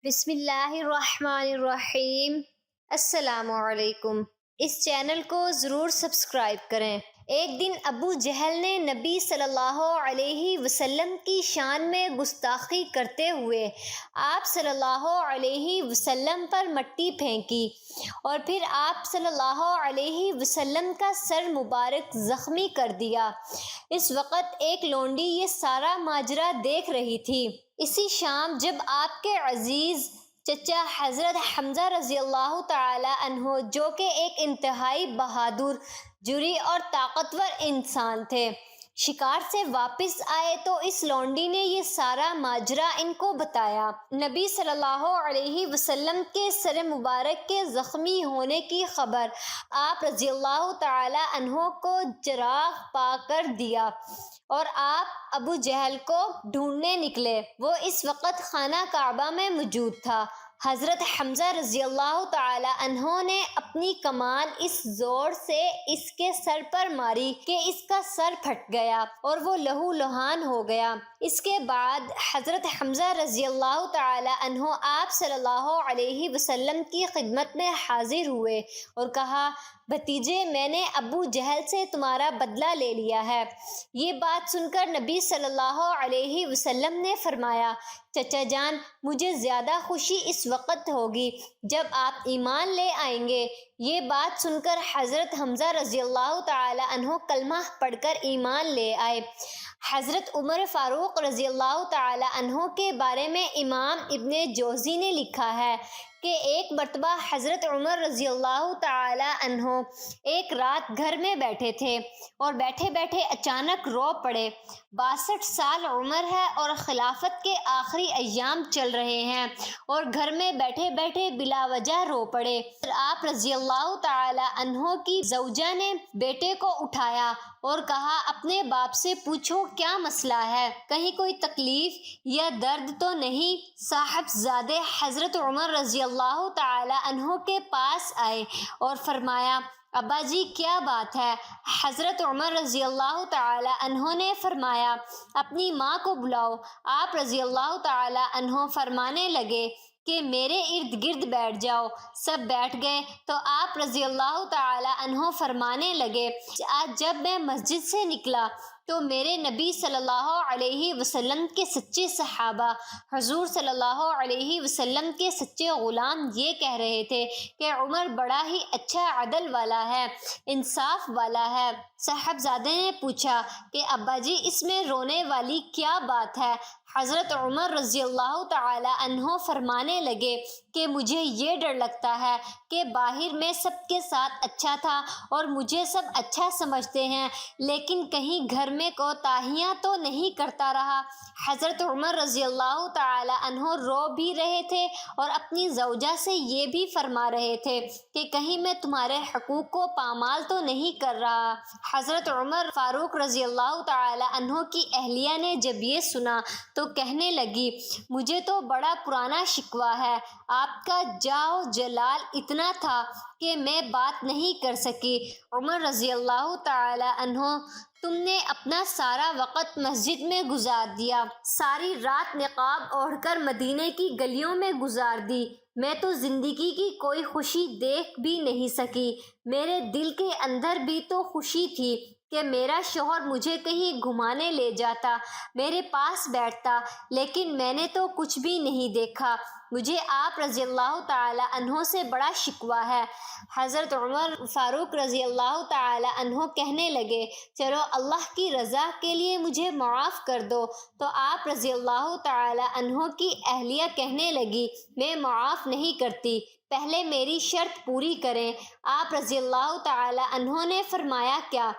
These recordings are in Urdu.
بسم اللہ الرحمن الرحیم۔ السلام علیکم۔ اس چینل کو ضرور سبسکرائب کریں۔ ایک دن ابو جہل نے نبی صلی اللہ علیہ وسلم کی شان میں گستاخی کرتے ہوئے آپ صلی اللہ علیہ وسلم پر مٹی پھینکی اور پھر آپ صلی اللہ علیہ وسلم کا سر مبارک زخمی کر دیا۔ اس وقت ایک لونڈی یہ سارا ماجرا دیکھ رہی تھی۔ اسی شام جب آپ کے عزیز چچا حضرت حمزہ رضی اللہ تعالی عنہ، جو کہ ایک انتہائی بہادر، جرأتی اور طاقتور انسان تھے، شکار سے واپس آئے تو اس لونڈی نے یہ سارا ماجرا ان کو بتایا۔ نبی صلی اللہ علیہ وسلم کے سر مبارک کے زخمی ہونے کی خبر آپ رضی اللہ تعالی عنہ کو چراغ پا کر دیا اور آپ ابو جہل کو ڈھونڈنے نکلے۔ وہ اس وقت خانہ کعبہ میں موجود تھا۔ حضرت حمزہ رضی اللہ تعالی عنہ نے اپنی کمان اس زور سے اس کے سر پر ماری کہ اس کا سر پھٹ گیا اور وہ لہو لہان ہو گیا۔ اس کے بعد حضرت حمزہ رضی اللہ تعالی عنہ آپ صلی اللہ علیہ وسلم کی خدمت میں حاضر ہوئے اور کہا، بھتیجے، میں نے ابو جہل سے تمہارا بدلہ لے لیا ہے۔ یہ بات سن کر نبی صلی اللہ علیہ وسلم نے فرمایا، چچا جان، مجھے زیادہ خوشی اس وقت ہوگی جب آپ ایمان لے آئیں گے۔ یہ بات سن کر حضرت حمزہ رضی اللہ تعالی عنہ کلمہ پڑھ کر ایمان لے آئے۔ حضرت عمر فاروق رضی اللہ تعالی عنہ کے بارے میں امام ابن جوزی نے لکھا ہے کہ ایک مرتبہ حضرت عمر رضی اللہ تعالی عنہ ایک رات گھر میں بیٹھے تھے اور بیٹھے بیٹھے اچانک رو پڑے۔ 62 سال عمر ہے اور خلافت کے آخری ایام چل رہے ہیں اور گھر میں بیٹھے بیٹھے بلا وجہ رو پڑے۔ آپ رضی اللہ تعالی عنہ کی زوجہ نے بیٹے کو اٹھایا اور کہا، اپنے باپ سے پوچھو کیا مسئلہ ہے، کہیں کوئی تکلیف یا درد تو نہیں؟ صاحبزادے حضرت عمر رضی اللہ تعالی عنہ کے پاس آئے اور فرمایا، ابا جی کیا بات ہے؟ حضرت عمر رضی اللہ تعالی عنہ نے فرمایا، اپنی ماں کو بلاؤ۔ آپ رضی اللہ تعالی عنہ فرمانے لگے کہ میرے ارد گرد بیٹھ جاؤ۔ سب بیٹھ گئے تو آپ رضی اللہ تعالی عنہ فرمانے لگے، آج جب میں مسجد سے نکلا تو میرے نبی صلی اللہ علیہ وسلم کے سچے صحابہ، حضور صلی اللہ علیہ وسلم کے سچے غلام یہ کہہ رہے تھے کہ عمر بڑا ہی اچھا عدل والا ہے، انصاف والا ہے۔ صاحبزادے نے پوچھا کہ ابا جی اس میں رونے والی کیا بات ہے؟ حضرت عمر رضی اللہ تعالی عنہ فرمانے لگے کہ مجھے یہ ڈر لگتا ہے کہ باہر میں سب کے ساتھ اچھا تھا اور مجھے سب اچھا سمجھتے ہیں، لیکن کہیں گھر میں کوتاہیاں تو نہیں کرتا رہا۔ حضرت عمر رضی اللہ تعالی عنہ رو بھی رہے تھے اور اپنی زوجہ سے یہ بھی فرما رہے تھے کہ کہیں میں تمہارے حقوق کو پامال تو نہیں کر رہا۔ حضرت عمر فاروق رضی اللہ تعالی عنہ کی اہلیہ نے جب یہ سنا تو کہنے لگی، مجھے تو بڑا پرانا شکوہ ہے، آپ کا جاہ جلال اتنا تھا کہ میں بات نہیں کر سکی۔ عمر رضی اللہ تعالی عنہ، تم نے اپنا سارا وقت مسجد میں گزار دیا، ساری رات نقاب اوڑھ کر مدینے کی گلیوں میں گزار دی، میں تو زندگی کی کوئی خوشی دیکھ بھی نہیں سکی۔ میرے دل کے اندر بھی تو خوشی تھی کہ میرا شوہر مجھے کہیں گھمانے لے جاتا، میرے پاس بیٹھتا، لیکن میں نے تو کچھ بھی نہیں دیکھا۔ مجھے آپ رضی اللہ تعالی عنہ سے بڑا شکوہ ہے۔ حضرت عمر فاروق رضی اللہ تعالی عنہ کہنے لگے، چلو اللہ کی رضا کے لیے مجھے معاف کر دو۔ تو آپ رضی اللہ تعالی عنہ کی اہلیہ کہنے لگی، میں معاف نہیں کرتی، پہلے میری شرط پوری کریں۔ آپ رضی اللہ تعالی عنہ نے فرمایا، کیا؟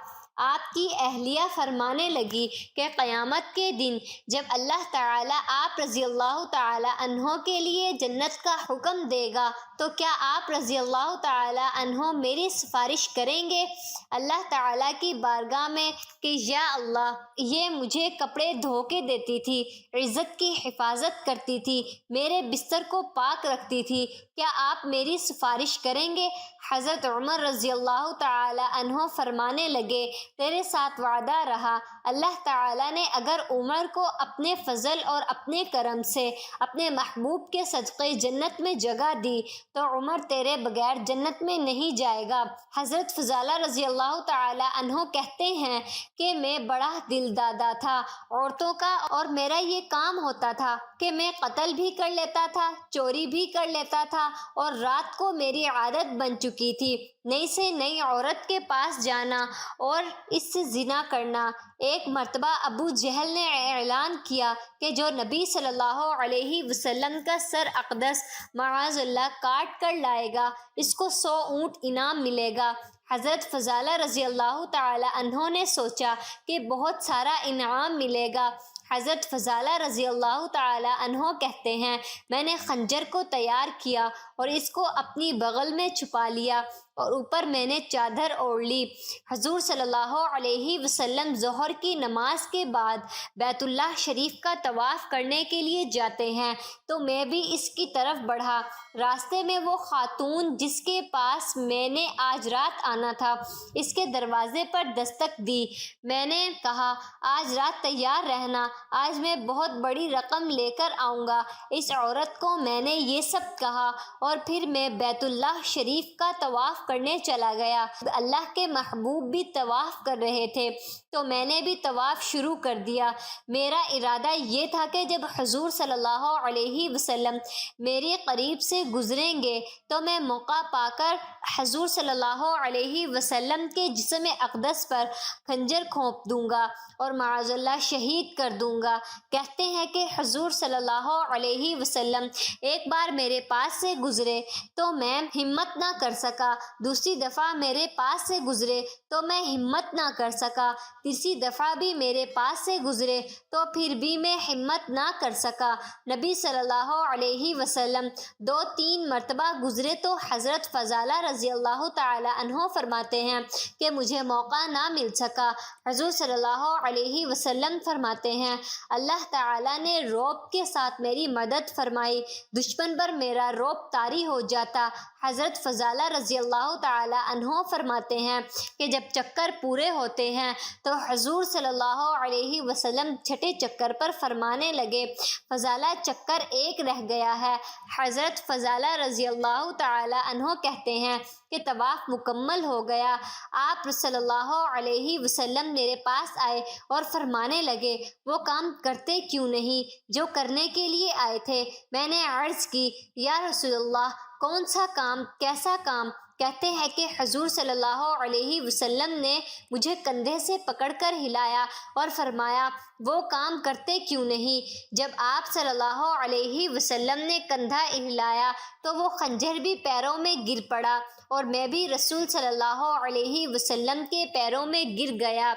آپ کی اہلیہ فرمانے لگی کہ قیامت کے دن جب اللہ تعالیٰ آپ رضی اللہ تعالی عنہ کے لیے جنت کا حکم دے گا تو کیا آپ رضی اللہ تعالی عنہ میری سفارش کریں گے اللہ تعالیٰ کی بارگاہ میں کہ یا اللہ، یہ مجھے کپڑے دھو کے دیتی تھی، عزت کی حفاظت کرتی تھی، میرے بستر کو پاک رکھتی تھی، کیا آپ میری سفارش کریں گے؟ حضرت عمر رضی اللہ تعالی عنہ فرمانے لگے تیرے ساتھ وعدہ رہا، اللہ تعالیٰ نے اگر عمر کو اپنے فضل اور اپنے کرم سے اپنے محبوب کے صدقے جنت میں جگہ دی تو عمر تیرے بغیر جنت میں نہیں جائے گا۔ حضرت فضالہ رضی اللہ تعالی عنہ کہتے ہیں کہ میں بڑا دل دادا تھا عورتوں کا، اور میرا یہ کام ہوتا تھا کہ میں قتل بھی کر لیتا تھا، چوری بھی کر لیتا تھا، اور رات کو میری عادت بن چکی تھی نئی سے نئی عورت کے پاس جانا اور اس سے زنا کرنا۔ ایک مرتبہ ابو جہل نے اعلان کیا کہ جو نبی صلی اللہ علیہ وسلم کا سر اقدس معاذ اللہ کاٹ کر لائے گا اس کو 100 اونٹ انعام ملے گا۔ حضرت فضالہ رضی اللہ تعالی عنہ نے سوچا کہ بہت سارا انعام ملے گا۔ حضرت فضالہ رضی اللہ تعالی عنہ کہتے ہیں میں نے خنجر کو تیار کیا اور اس کو اپنی بغل میں چھپا لیا اور اوپر میں نے چادر اوڑھ لی۔ حضور صلی اللہ علیہ وسلم ظہر کی نماز کے بعد بیت اللہ شریف کا طواف کرنے کے لیے جاتے ہیں تو میں بھی اس کی طرف بڑھا۔ راستے میں وہ خاتون جس کے پاس میں نے آج رات آنا تھا اس کے دروازے پر دستک دی۔ میں نے کہا آج رات تیار رہنا، آج میں بہت بڑی رقم لے کر آؤں گا۔ اس عورت کو میں نے یہ سب کہا اور پھر میں بیت اللہ شریف کا طواف کرنے چلا گیا۔ اللہ کے محبوب بھی طواف کر رہے تھے تو میں نے بھی طواف شروع کر دیا۔ میرا ارادہ یہ تھا کہ جب حضور صلی اللہ علیہ وسلم میرے قریب سے گزریں گے تو میں موقع پا کر حضور صلی اللہ علیہ وسلم کے جسم اقدس پر خنجر کھونپ دوں گا اور معاذ اللہ شہید کر دوں گا۔ کہتے ہیں کہ حضور صلی اللہ علیہ وسلم ایک بار میرے پاس سے گزرے تو میں ہمت نہ کر سکا، دوسری دفعہ میرے پاس سے گزرے تو میں ہمت نہ کر سکا، تیسری دفعہ بھی میرے پاس سے گزرے تو پھر بھی میں ہمت نہ کر سکا۔ نبی صلی اللہ علیہ وسلم 2-3 مرتبہ گزرے تو حضرت فضالہ رضی اللہ تعالی عنہ فرماتے ہیں کہ مجھے موقع نہ مل سکا۔ حضور صلی اللہ علیہ وسلم فرماتے ہیں اللہ تعالیٰ نے رعب کے ساتھ میری مدد فرمائی، دشمن پر میرا رعب طاری ہو جاتا۔ حضرت فضالہ رضی اللہ تعالی عنہ فرماتے ہیں کہ جب چکر پورے ہوتے ہیں تو حضور صلی اللہ علیہ وسلم چھٹے چکر پر فرمانے لگے فضالہ چکر ایک رہ گیا ہے۔ حضرت فضالہ رضی اللہ تعالی عنہ کہتے ہیں کہ طواف مکمل ہو گیا۔ آپ صلی اللہ علیہ وسلم میرے پاس آئے اور فرمانے لگے وہ کام کرتے کیوں نہیں جو کرنے کے لیے آئے تھے؟ میں نے عرض کی یا رسول اللہ کون سا کام، کیسا کام؟ کہتے ہیں کہ حضور صلی اللہ علیہ وسلم نے مجھے کندھے سے پکڑ کر ہلایا اور فرمایا وہ کام کرتے کیوں نہیں؟ جب آپ صلی اللہ علیہ وسلم نے کندھا ہلایا تو وہ خنجر بھی پیروں میں گر پڑا اور میں بھی رسول صلی اللہ علیہ وسلم کے پیروں میں گر گیا۔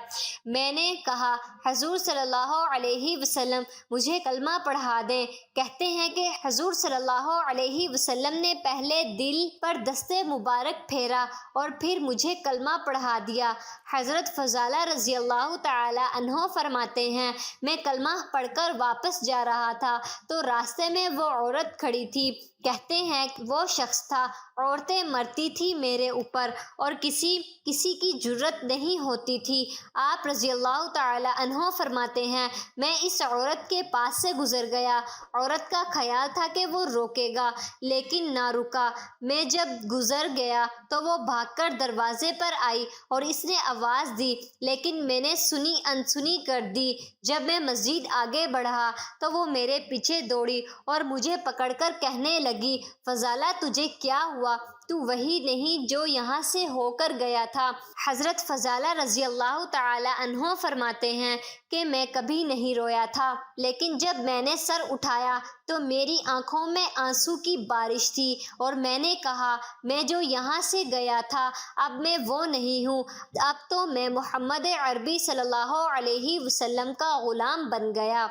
میں نے کہا حضور صلی اللہ علیہ وسلم مجھے کلمہ پڑھا دیں۔ کہتے ہیں کہ حضور صلی اللہ علیہ وسلم نے پہلے دل پر دستے مبارک پھیرا اور پھر مجھے کلمہ پڑھا دیا۔ حضرت فضالہ رضی اللہ تعالی عنہ فرماتے ہیں میں کلمہ پڑھ کر واپس جا رہا تھا تو راستے میں وہ عورت کھڑی تھی۔ کہتے ہیں وہ شخص تھا، عورتیں مرتی تھی میرے اوپر اور کسی کی جرت نہیں ہوتی تھی۔ آپ رضی اللہ تعالی عنہ فرماتے ہیں میں اس عورت کے پاس سے گزر گیا، عورت کا خیال تھا کہ وہ روکے گا لیکن نہ رکا۔ میں جب گزر گیا تو وہ بھاگ کر دروازے پر آئی اور اس نے آواز دی لیکن میں نے سنی انسنی کر دی۔ جب میں مزید آگے بڑھا تو وہ میرے پیچھے دوڑی اور مجھے پکڑ کر کہنے لگی فضالہ تجھے کیا ہوا؟ تو وہی نہیں جو یہاں سے ہو کر گیا تھا۔ حضرت فضالہ رضی اللہ تعالی عنہ فرماتے ہیں کہ میں کبھی نہیں رویا تھا لیکن جب میں نے سر اٹھایا تو میری آنکھوں میں آنسو کی بارش تھی اور میں نے کہا میں جو یہاں سے گیا تھا اب میں وہ نہیں ہوں، اب تو میں محمد عربی صلی اللہ علیہ وسلم کا غلام بن گیا۔